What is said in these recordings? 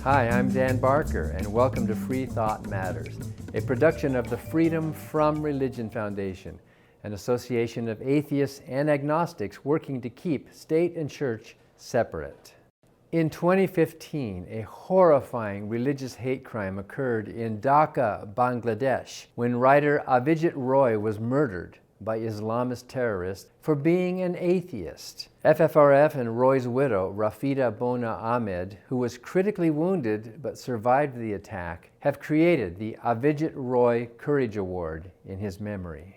Hi, I'm Dan Barker, and welcome to Free Thought Matters, a production of the Freedom from Religion Foundation, an association of atheists and agnostics working to keep state and church separate. In 2015, a horrifying religious hate crime occurred in Dhaka, Bangladesh, when writer Avijit Roy was murdered by Islamist terrorists for being an atheist. FFRF and Roy's widow, Rasel Ahmed, who was critically wounded but survived the attack, have created the Avijit Roy Courage Award in his memory.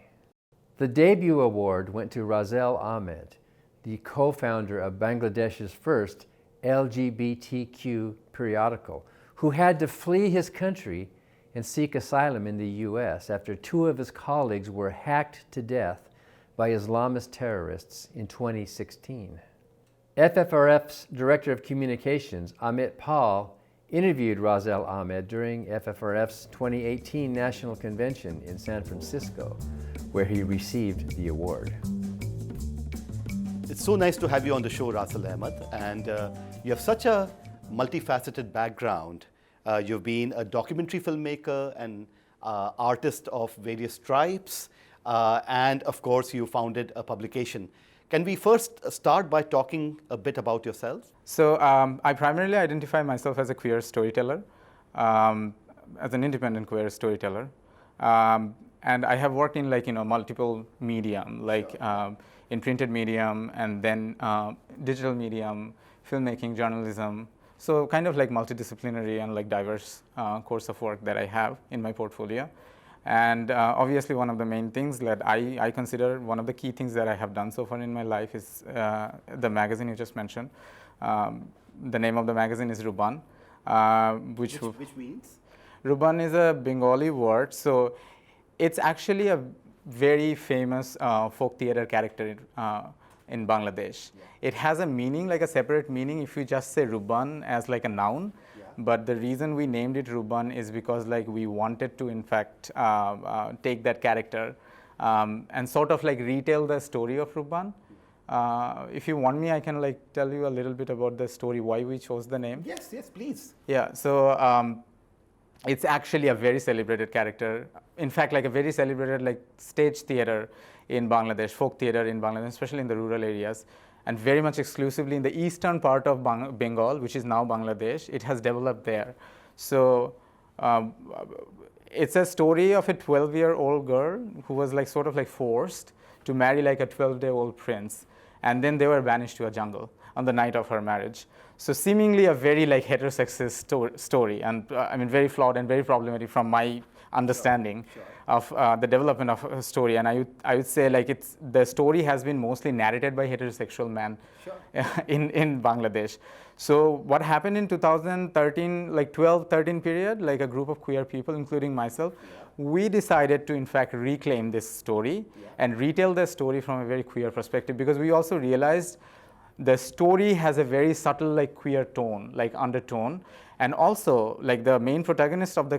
The debut award went to Rasel Ahmed, the co-founder of Bangladesh's first LGBTQ periodical, who had to flee his country and seek asylum in the U.S. after two of his colleagues were hacked to death by Islamist terrorists in 2016. FFRF's Director of Communications, Amit, interviewed Rasel Ahmed during FFRF's 2018 National Convention in San Francisco, where he received the award. It's so nice to have you on the show, Rasel Ahmed, and you have such a multifaceted background. You've been a documentary filmmaker and artist of various stripes, and of course you founded a publication. Can we first start by talking a bit about yourself? So I primarily identify myself as a queer storyteller, as an independent queer storyteller. And I have worked in multiple medium, in printed medium and then digital medium, filmmaking, journalism. So kind of multidisciplinary and diverse course of work that I have in my portfolio. And obviously one of the main things that I consider one of the key things that I have done so far in my life is the magazine you just mentioned. The name of the magazine is RuBen. Which means? RuBen is a Bengali word. So it's actually a very famous folk theater character in Bangladesh. Yeah. It has a meaning, a separate meaning if you just say RuBen as a noun. Yeah. But the reason we named it RuBen is because we wanted to in fact take that character and sort of retell the story of RuBen. If you want me, I can tell you a little bit about the story, why we chose the name. Yes, please. Yeah, so it's actually a very celebrated character. In fact, a very celebrated stage theater in Bangladesh, folk theater in Bangladesh, especially in the rural areas, and very much exclusively in the eastern part of Bengal, which is now Bangladesh. It has developed there. So it's a story of a 12-year-old girl who was sort of forced to marry a 12-day-old prince, and then they were banished to a jungle on the night of her marriage. So seemingly a very heterosexist story, and I mean very flawed and very problematic from my understanding of the development of a story. And I would say the story has been mostly narrated by heterosexual men in Bangladesh. So what happened in 2013, 12-13 period, a group of queer people, including myself, we decided to in fact reclaim this story and retell the story from a very queer perspective, because we also realized the story has a very subtle queer tone, undertone, and also the main protagonist of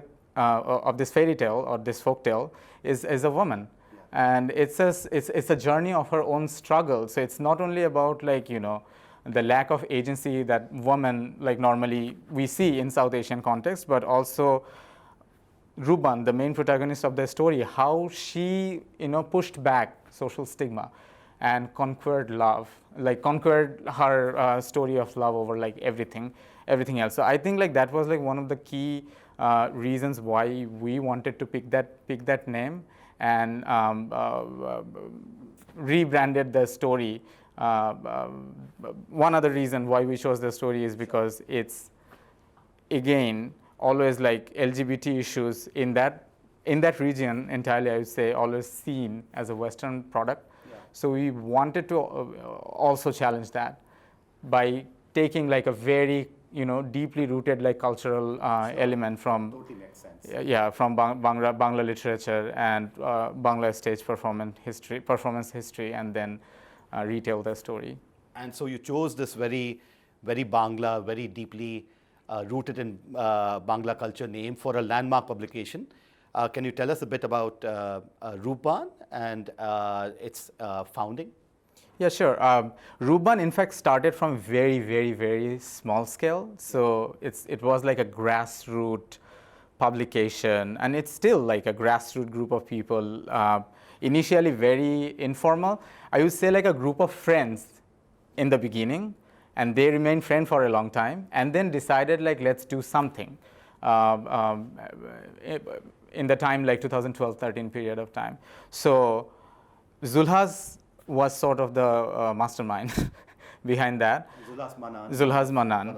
this fairy tale or this folk tale is a woman, and it's a journey of her own struggle. So it's not only about the lack of agency that women normally we see in South Asian context, but also RuBen, the main protagonist of the story, how she pushed back social stigma and conquered love, conquered her story of love over everything else. So I think that was one of the key reasons why we wanted to pick that name and rebranded the story. One other reason why we chose the story is because it's again always LGBT issues in that region entirely, I would say, always seen as a Western product. So we wanted to also challenge that by taking a very deeply rooted cultural element from totally makes sense. From Bangla literature and Bangla stage performance history, and then retell the story. And so you chose this very Bangla, very deeply rooted in Bangla culture name for a landmark publication. Can you tell us a bit about RuBen and its founding? Yeah, sure. RuBen, in fact, started from very, very, very small scale. So it was like a grassroots publication, and it's still like a grassroots group of people. Initially, very informal. I would say like a group of friends in the beginning, and they remained friends for a long time, and then decided like let's do something. In the time like 2012-13 period of time. So Zulhas was sort of the mastermind behind that. Zulhas Manan,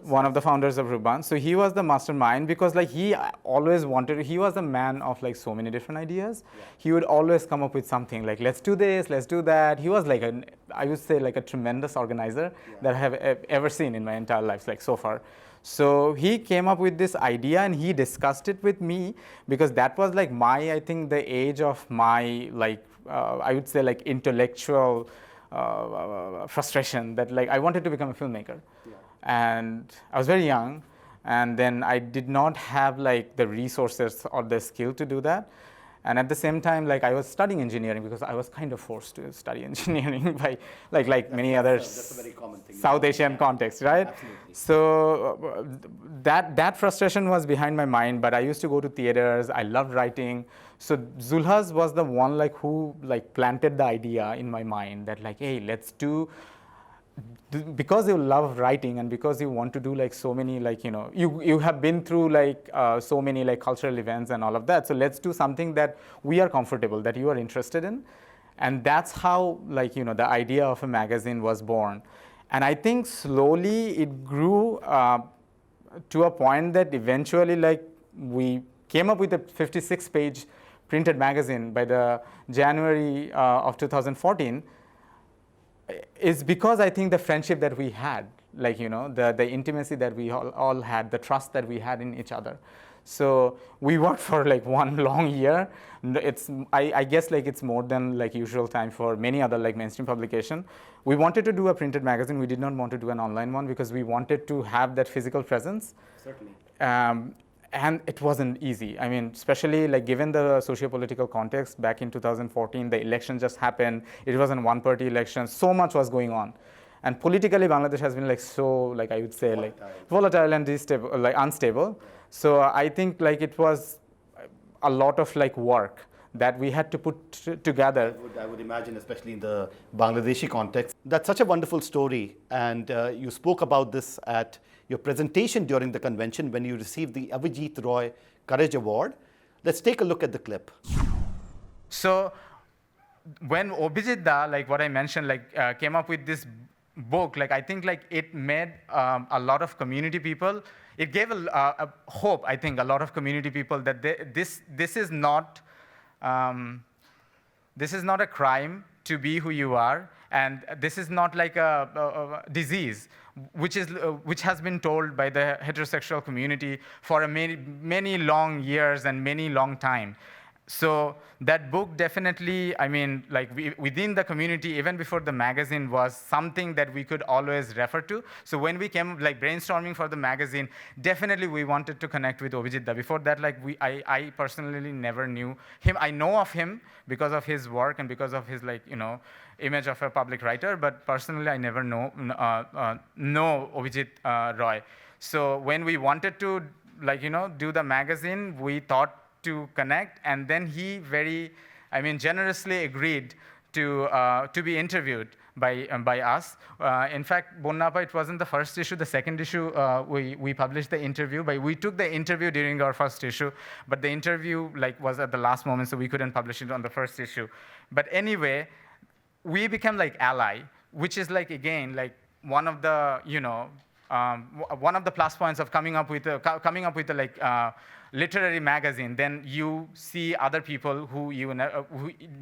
one of the founders of RuBen. So he was the mastermind because like he always wanted, he was a man of like so many different ideas. Yeah. He would always come up with something like, let's do this, let's do that. He was like I would say like a tremendous organizer that I have ever seen in my entire life, like so far. So he came up with this idea and he discussed it with me because that was like I think the age of my like, I would say like intellectual frustration that like I wanted to become a filmmaker. Yeah. And I was very young, and then I did not have like the resources or the skill to do that. And at the same time, like I was studying engineering because I was kind of forced to study engineering by like many other South Asian contexts, right? Absolutely. So that frustration was behind my mind, but I used to go to theaters. I loved writing. So Zulhas was the one like who like planted the idea in my mind that like, hey, let's do, because you love writing and because you want to do like so many like, you know, you have been through like so many like cultural events and all of that. So let's do something that we are comfortable, that you are interested in. And that's how like, you know, the idea of a magazine was born. And I think slowly it grew to a point that eventually like we came up with a 56-page printed magazine by the January of 2014. Is because I think the friendship that we had, like, you know, the intimacy that we all had, the trust that we had in each other. So we worked for like one long year. I guess like it's more than like usual time for many other like mainstream publication. We wanted to do a printed magazine. We did not want to do an online one because we wanted to have that physical presence. Certainly. And it wasn't easy. I mean, especially like given the socio-political context back in 2014, the election just happened. It was a one-party election. So much was going on. And politically, Bangladesh has been like so, like I would say, like volatile and unstable. So I think like it was a lot of like work that we had to put together. I would imagine, especially in the Bangladeshi context. That's such a wonderful story. And you spoke about this at your presentation during the convention when you received the Avijit Roy Courage Award. Let's take a look at the clip. So when Abhijit Da, like what I mentioned, like came up with this book, like I think like it made a lot of community people, it gave a hope, I think, a lot of community people that this is not a crime to be who you are, and this is not like a disease, which has been told by the heterosexual community for many long years and many long time. So that book definitely, I mean, like within the community, even before the magazine, was something that we could always refer to. So when we came like brainstorming for the magazine, definitely we wanted to connect with Abhijit Da. Before that, like I personally never knew him. I know of him because of his work and because of his like, you know, image of a public writer, but personally I never know Abhijit Roy. So when we wanted to like, you know, do the magazine, we thought to connect, and then he very, I mean, generously agreed to be interviewed by us. In fact, Bonnapa, it wasn't the first issue. The second issue, we published the interview. We took the interview during our first issue, but the interview like was at the last moment, so we couldn't publish it on the first issue. But anyway, we became like ally, which is like again like one of the, you know, one of the plus points of coming up with a like literary magazine. Then you see other people who you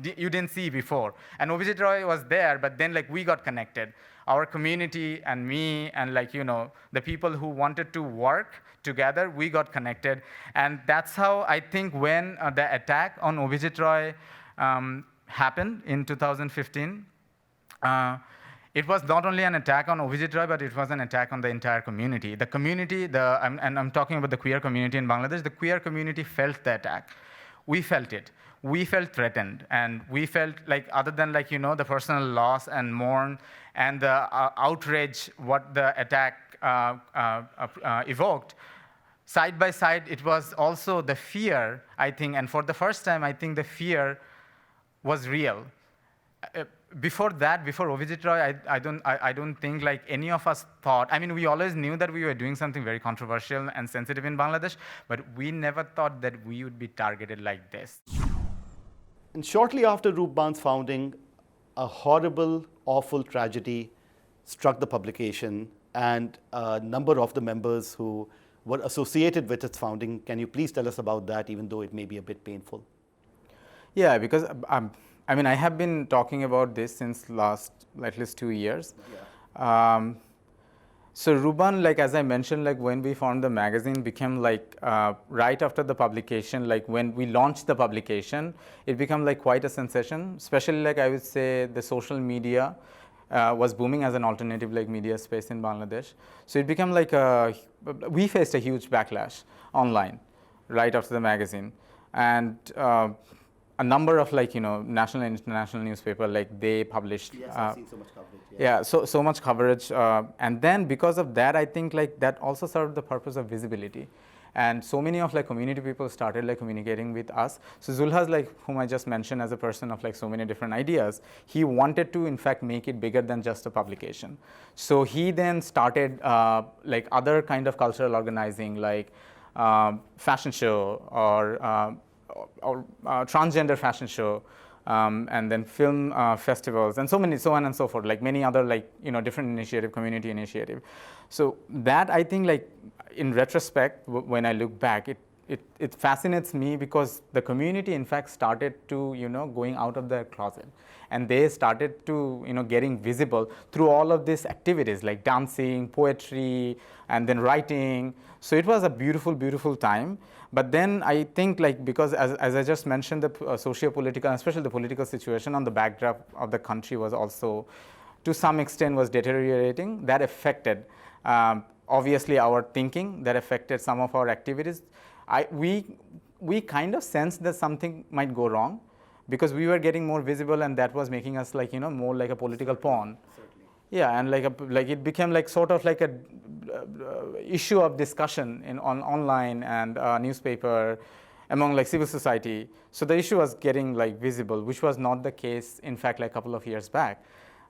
didn't see before. And Abhijit Roy was there, but then like we got connected. Our community and me and like, you know, the people who wanted to work together, we got connected. And that's how I think when the attack on Abhijit Roy happened in 2015, it was not only an attack on Abhijit Roy, but it was an attack on the entire community. The community, and I'm talking about the queer community in Bangladesh, the queer community felt the attack. We felt it. we felt threatened, and we felt like, other than like, the personal loss and mourn and the outrage what the attack evoked, side by side, it was also the fear, I think, and for the first time, I think the fear was real. Before that, before Obhijit Roy, I don't think like any of us thought, I mean, we always knew that we were doing something very controversial and sensitive in Bangladesh, but we never thought that we would be targeted like this. And shortly after RuBen's founding, a horrible, awful tragedy struck the publication, and a number of the members who were associated with its founding. Can you please tell us about that, even though it may be a bit painful? Yeah, because I mean, I have been talking about this since last at least 2 years. Yeah. So RuBen, like as I mentioned, like when we formed the magazine, became like right after the publication, like when we launched the publication, it became like quite a sensation. Especially like I would say the social media was booming as an alternative like media space in Bangladesh. So it became like we faced a huge backlash online right after the magazine, and a number of like national and international newspaper, like they published. Yes, I've seen so much coverage. Yeah, so much coverage, and then because of that, I think like that also served the purpose of visibility, and so many of like community people started like communicating with us. So Zulhas, like whom I just mentioned as a person of like so many different ideas, he wanted to in fact make it bigger than just a publication. So he then started like other kind of cultural organizing, like fashion show or transgender fashion show, and then film festivals, and so on and so forth, like many other like different initiative, community initiative. So that I think like in retrospect, when I look back, it fascinates me because the community in fact started to going out of their closet, and they started to getting visible through all of these activities like dancing, poetry, and then writing. So it was a beautiful time. But then I think like because as I just mentioned, the socio-political, especially the political situation on the backdrop of the country was also to some extent was deteriorating. That affected obviously our thinking, that affected some of our activities. We kind of sensed that something might go wrong because we were getting more visible, and that was making us like more like a political pawn. Certainly. Yeah, and like it became like sort of like a issue of discussion on online and newspaper among like civil society. So the issue was getting like visible, which was not the case in fact like a couple of years back.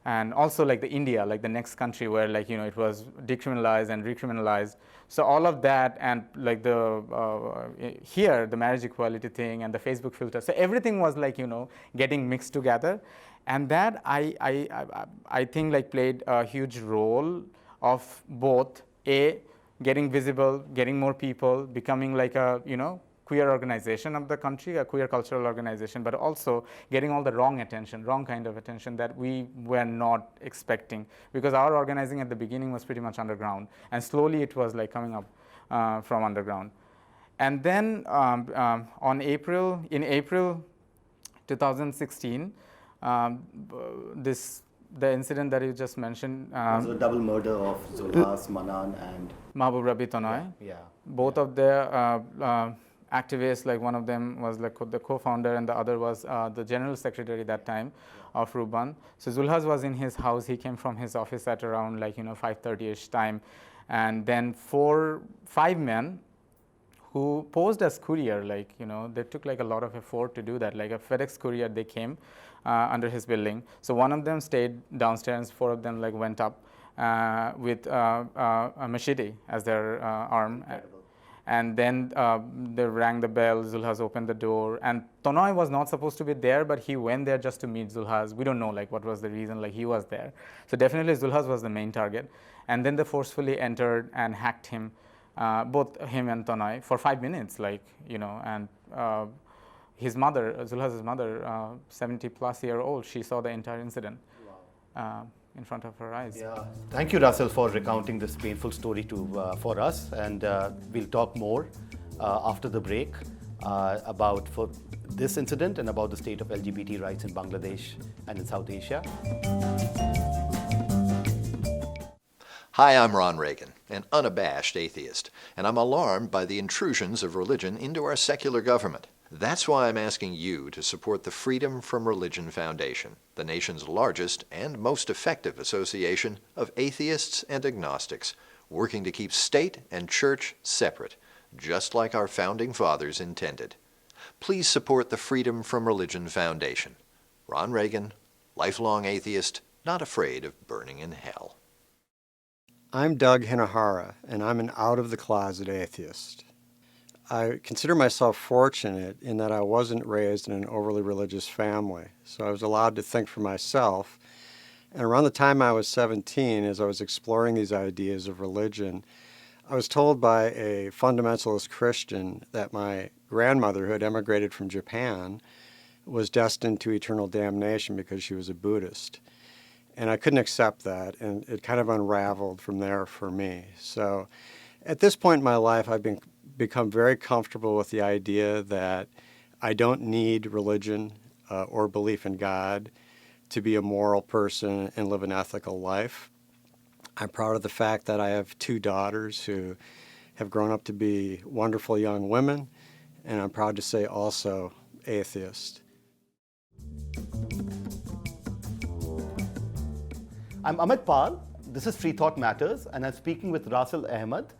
And also like the India, like the next country where like it was decriminalized and recriminalized. So all of that, and like the here the marriage equality thing and the Facebook filter. So everything was like getting mixed together, and that I think like played a huge role of both getting visible, getting more people, becoming like a queer organization of the country, a queer cultural organization, but also getting all the wrong kind of attention that we were not expecting, because our organizing at the beginning was pretty much underground, and slowly it was like coming up from underground. And then in April 2016, the incident that you just mentioned. The double murder of Zulhas, Manan, and Mahbub Rabi Tonoy. Yeah. Both of their activists, like one of them was like the co-founder, and the other was the general secretary that time of RuBen. So Zulhas was in his house. He came from his office at around like 5:30ish time, and then 5 men who posed as courier, like they took like a lot of effort to do that, like a FedEx courier. They came under his building. So one of them stayed downstairs, 4 of them like went up with a machete as their arm. Incredible. And then they rang the bell, Zulhas opened the door, and Tonoy was not supposed to be there, but he went there just to meet Zulhas. We don't know like what was the reason, like he was there. So definitely Zulhas was the main target. And then they forcefully entered and hacked him, both him and Tonoy, for 5 minutes, like, and his mother, Zulhas' mother, 70-plus-year-old, she saw the entire incident. Wow. In front of her eyes. Yeah. Thank you, Rasel, for recounting this painful story for us, and we'll talk more after the break about for this incident and about the state of LGBT rights in Bangladesh and in South Asia. Hi, I'm Ron Reagan, an unabashed atheist, and I'm alarmed by the intrusions of religion into our secular government. That's why I'm asking you to support the Freedom from Religion Foundation, the nation's largest and most effective association of atheists and agnostics, working to keep state and church separate, just like our founding fathers intended. Please support the Freedom from Religion Foundation. Ron Reagan, lifelong atheist, not afraid of burning in hell. I'm Doug Hinahara, and I'm an out-of-the-closet atheist. I consider myself fortunate in that I wasn't raised in an overly religious family, so I was allowed to think for myself. And around the time I was 17, as I was exploring these ideas of religion, I was told by a fundamentalist Christian that my grandmother, who had emigrated from Japan, was destined to eternal damnation because she was a Buddhist. And I couldn't accept that, and it kind of unraveled from there for me. So at this point in my life, I've become very comfortable with the idea that I don't need religion or belief in God to be a moral person and live an ethical life. I'm proud of the fact that I have 2 daughters who have grown up to be wonderful young women, and I'm proud to say also atheist. I'm Amit Pal. This is Free Thought Matters, and I'm speaking with Rasel Ahmed,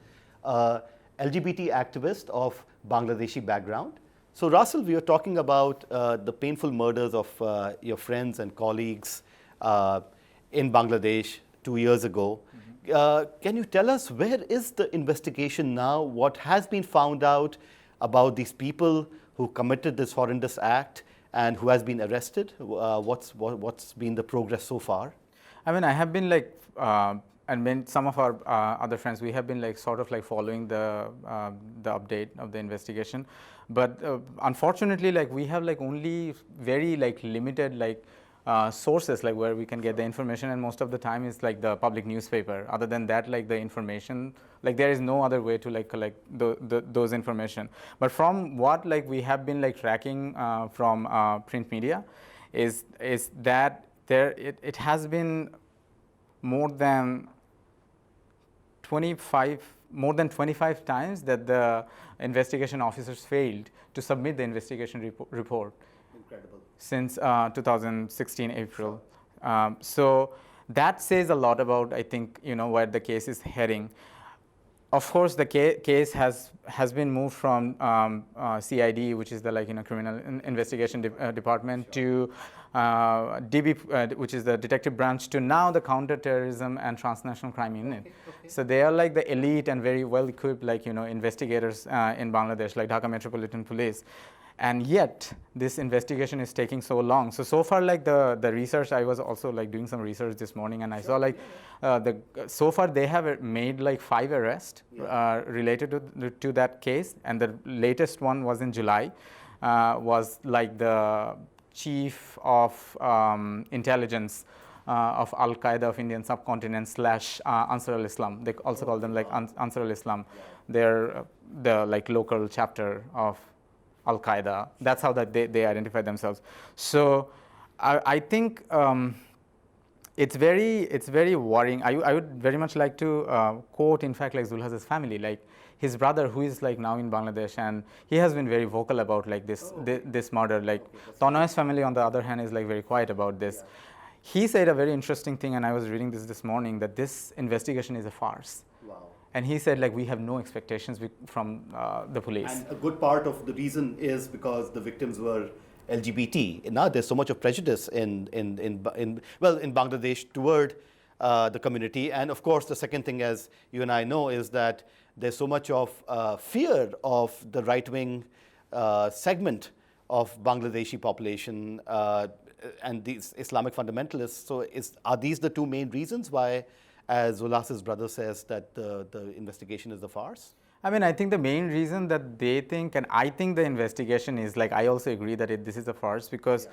LGBT activist of Bangladeshi background. So Rasel, we are talking about the painful murders of your friends and colleagues in Bangladesh 2 years ago. Can you tell us, where is the investigation now? What has been found out about these people who committed this horrendous act and who has been arrested? What's been the progress so far? I mean, I have been and when some of our other friends, we have been sort of following the update of the investigation, but unfortunately, we have only very limited sources where we can get the information, and most of the time is the public newspaper. Other than that, the information, there is no other way to collect those information. But from what we have been tracking from print media, is that it has been more than 25 times that the investigation officers failed to submit the investigation report. Incredible. Since 2016 April. So that says a lot about, I think, where the case is heading. Of course, the case has been moved from CID, which is the criminal investigation department, to DB, which is the detective branch, to now the counterterrorism and transnational crime unit. Okay. So they are the elite and very well equipped investigators in Bangladesh, like Dhaka Metropolitan Police. And yet, this investigation is taking so long. So far, the research, I was also doing some research this morning, and I saw so far they have made 5 arrests related to that case, and the latest one was in July. Was the chief of intelligence of Al Qaeda of Indian subcontinent / Ansar al-Islam. They also call them Ansar al-Islam. They're the local chapter of Al Qaeda. That's how they identify themselves. So I think it's very worrying. I would very much like to quote, in fact, Zulhaz's family, his brother, who is now in Bangladesh, and he has been very vocal about this murder. Tonoy's family, on the other hand, is very quiet about this. Yeah. He said a very interesting thing, and I was reading this morning, that this investigation is a farce. Wow. And he said, we have no expectations from the police. And a good part of the reason is because the victims were LGBT. Now there's so much of prejudice in Bangladesh toward the community. And of course, the second thing, as you and I know, is that there's so much of fear of the right-wing segment of Bangladeshi population and these Islamic fundamentalists. So are these the 2 main reasons why, as Zulhas's brother says, that the investigation is a farce? I mean, I think the main reason that they think, and I think the investigation is, I also agree that this is a farce, because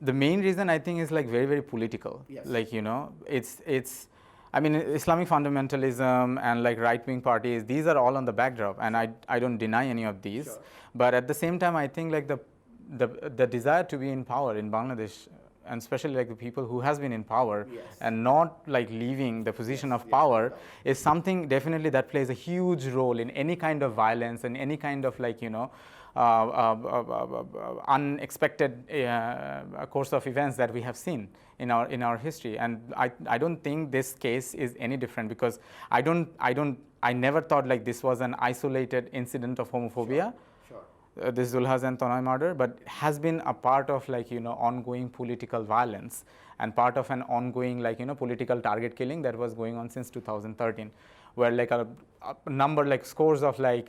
the main reason, I think, is very, very political. Yes. It's I mean, Islamic fundamentalism and right-wing parties, these are all on the backdrop, and I don't deny any of these. Sure. But at the same time, I think the desire to be in power in Bangladesh, and especially the people who has been in power, yes, and not leaving the position of power, is something definitely that plays a huge role in any kind of violence and any kind of unexpected course of events that we have seen in our history. And I don't think this case is any different, because I never thought like this was an isolated incident of homophobia. Sure. This Zulhaz and Tonai murder, but has been a part of like ongoing political violence and part of an ongoing like political target killing that was going on since 2013, where like a number, like scores of like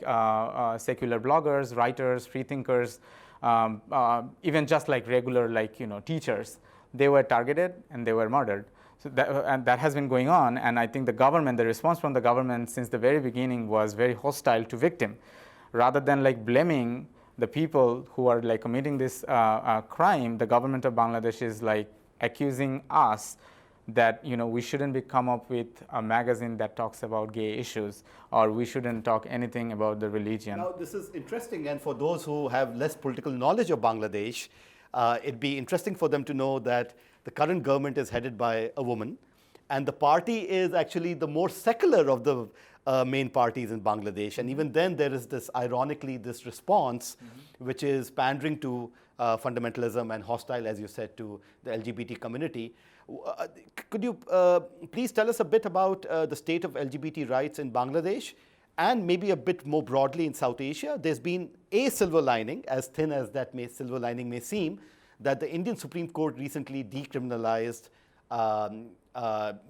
secular bloggers, writers, freethinkers, even just like regular like teachers, they were targeted and they were murdered. So that has been going on, and I think the response from the government since the very beginning was very hostile to victim, rather than like blaming the people who are like committing this crime. The government of Bangladesh is like accusing us that we shouldn't come up with a magazine that talks about gay issues, or we shouldn't talk anything about the religion. Now this is interesting, and for those who have less political knowledge of Bangladesh, it'd be interesting for them to know that the current government is headed by a woman, and the party is actually the more secular of the main parties in Bangladesh. And even then there is this, ironically, this response which is pandering to fundamentalism and hostile, as you said, to the LGBT community. Could you please tell us a bit about the state of LGBT rights in Bangladesh, and maybe a bit more broadly in South Asia? There's been a silver lining, as thin as that silver lining may seem, that the Indian Supreme Court recently decriminalized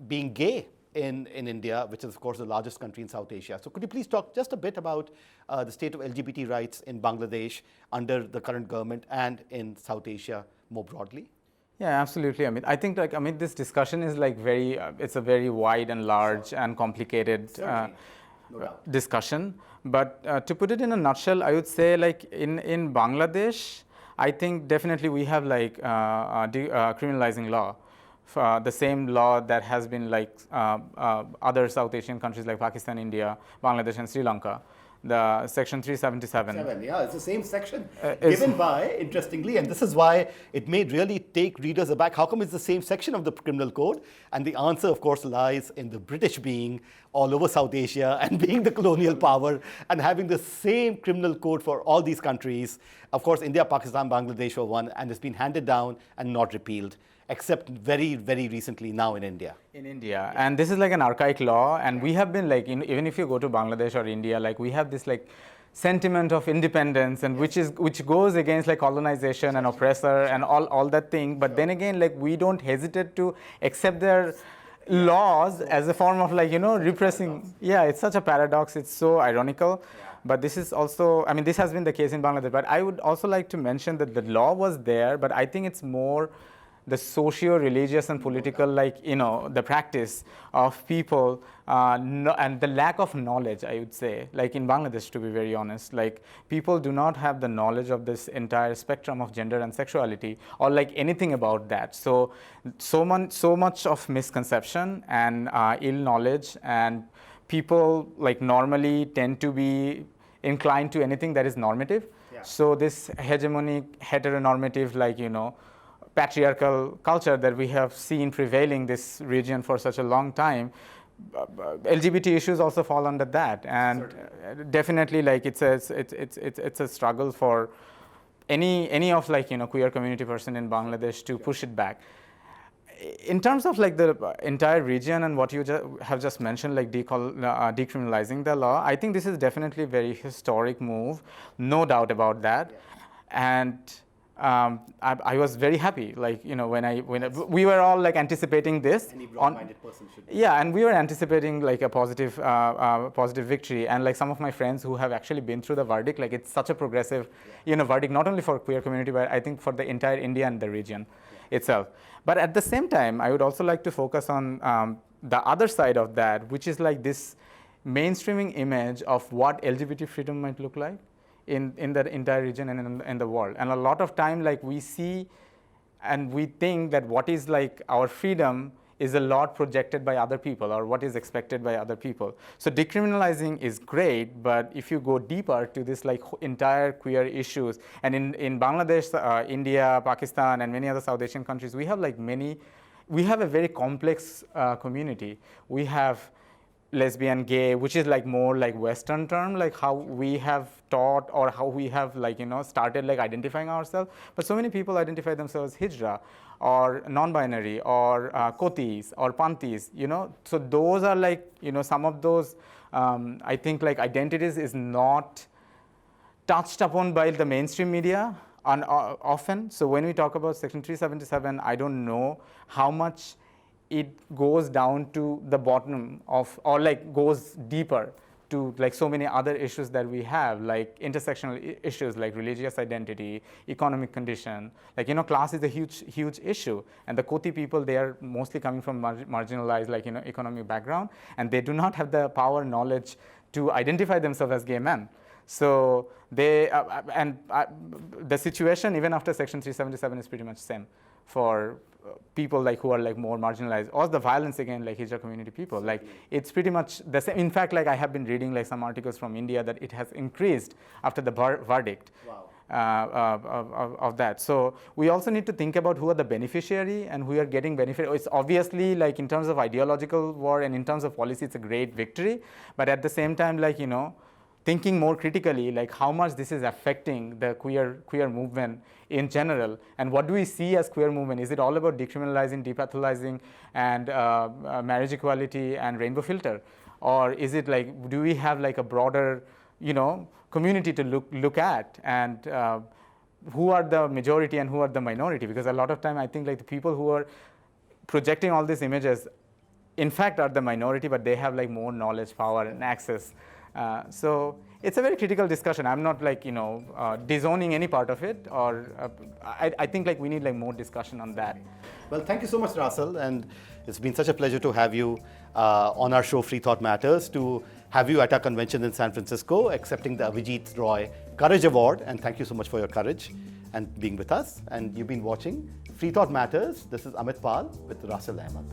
being gay in India, which is of course the largest country in South Asia. So could you please talk just a bit about the state of LGBT rights in Bangladesh under the current government and in South Asia more broadly? Yeah, absolutely, Amit. I think, like, Amit, this discussion is like it's a very wide and large and complicated discussion. But to put it in a nutshell, I would say, like, in Bangladesh, I think definitely we have like criminalizing law, the same law that has been like other South Asian countries like Pakistan, India, Bangladesh, and Sri Lanka. The section 377. Yeah, it's the same section given by, interestingly, and this is why it may really take readers aback. How come it's the same section of the criminal code? And the answer, of course, lies in the British being all over South Asia and being the colonial power and having the same criminal code for all these countries. Of course, India, Pakistan, Bangladesh were one, and it's been handed down and not repealed, except very, very recently now in India. In India. And this is like an archaic law, and we have been like, even if you go to Bangladesh or India, like we have this like sentiment of independence, and which goes against like colonization and oppressor and all that thing. But then again, like we don't hesitate to accept their laws as a form of like, repressing. Yeah, it's such a paradox. It's so ironical. But this is also, I mean, this has been the case in Bangladesh. But I would also like to mention that the law was there, but I think it's more the socio-religious and political, like, the practice of people and the lack of knowledge, I would say, like in Bangladesh, to be very honest, like people do not have the knowledge of this entire spectrum of gender and sexuality, or like anything about that. So much of misconception and ill knowledge, and people like normally tend to be inclined to anything that is normative. Yeah. So this hegemonic, heteronormative, like, patriarchal culture that we have seen prevailing this region for such a long time, LGBT issues also fall under that, and definitely like it's a struggle for any of like queer community person in Bangladesh to push it back. In terms of like the entire region and what you have just mentioned, like decriminalizing the law, I think this is definitely a very historic move, no doubt about that. Yeah. And I was very happy, like, when we were all like anticipating this. Any broad-minded person should be. Yeah, and we were anticipating like a positive victory. And like some of my friends who have actually been through the verdict, like it's such a progressive, verdict, not only for queer community, but I think for the entire India and the region itself. But at the same time, I would also like to focus on the other side of that, which is like this mainstreaming image of what LGBT freedom might look like in the entire region and in the world. And a lot of time, like we see and we think that what is like our freedom is a lot projected by other people, or what is expected by other people. So decriminalizing is great, but if you go deeper to this like entire queer issues, and in Bangladesh, India, Pakistan, and many other South Asian countries, we have a very complex community. We have lesbian, gay, which is like more like Western term, like how we have taught or how we have like, started like identifying ourselves. But so many people identify themselves hijra or non-binary or kotis or pantis, So those are like, some of those, I think like identities is not touched upon by the mainstream media often. So when we talk about Section 377, I don't know how much it goes down to the bottom of, or like goes deeper to like so many other issues that we have, like intersectional issues like religious identity, economic condition. Like, class is a huge issue. And the Koti people, they are mostly coming from marginalized, like, economic background, and they do not have the power, knowledge to identify themselves as gay men. So they, the situation even after Section 377 is pretty much same for people like who are like more marginalized, or the violence against like hijra community people. Like it's pretty much the same. In fact, like I have been reading like some articles from India that it has increased after the verdict. Wow. Of that. So we also need to think about who are the beneficiary and who are getting benefit. It's obviously like in terms of ideological war and in terms of policy, it's a great victory. But at the same time, like, thinking more critically, like how much this is affecting the queer movement in general, and what do we see as queer movement? Is it all about decriminalizing, depathologizing, and marriage equality and rainbow filter, or is it like, do we have like a broader, community to look at, and who are the majority and who are the minority? Because a lot of time, I think like the people who are projecting all these images, in fact, are the minority, but they have like more knowledge, power, and access. So it's a very critical discussion. I'm not like, disowning any part of it, or I think like we need like more discussion on that. Well, thank you so much, Rasel, and it's been such a pleasure to have you on our show, Free Thought Matters, to have you at our convention in San Francisco, accepting the Avijit Roy Courage Award, and thank you so much for your courage and being with us. And you've been watching Free Thought Matters. This is Amit Pal with Rasel Ahmed.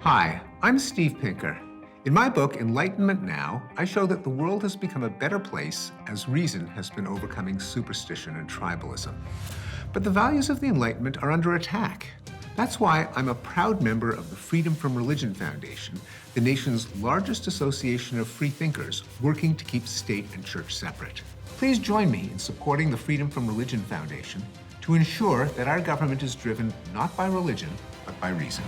Hi, I'm Steve Pinker. In my book, Enlightenment Now, I show that the world has become a better place as reason has been overcoming superstition and tribalism. But the values of the Enlightenment are under attack. That's why I'm a proud member of the Freedom from Religion Foundation, the nation's largest association of free thinkers working to keep state and church separate. Please join me in supporting the Freedom from Religion Foundation to ensure that our government is driven not by religion, but by reason.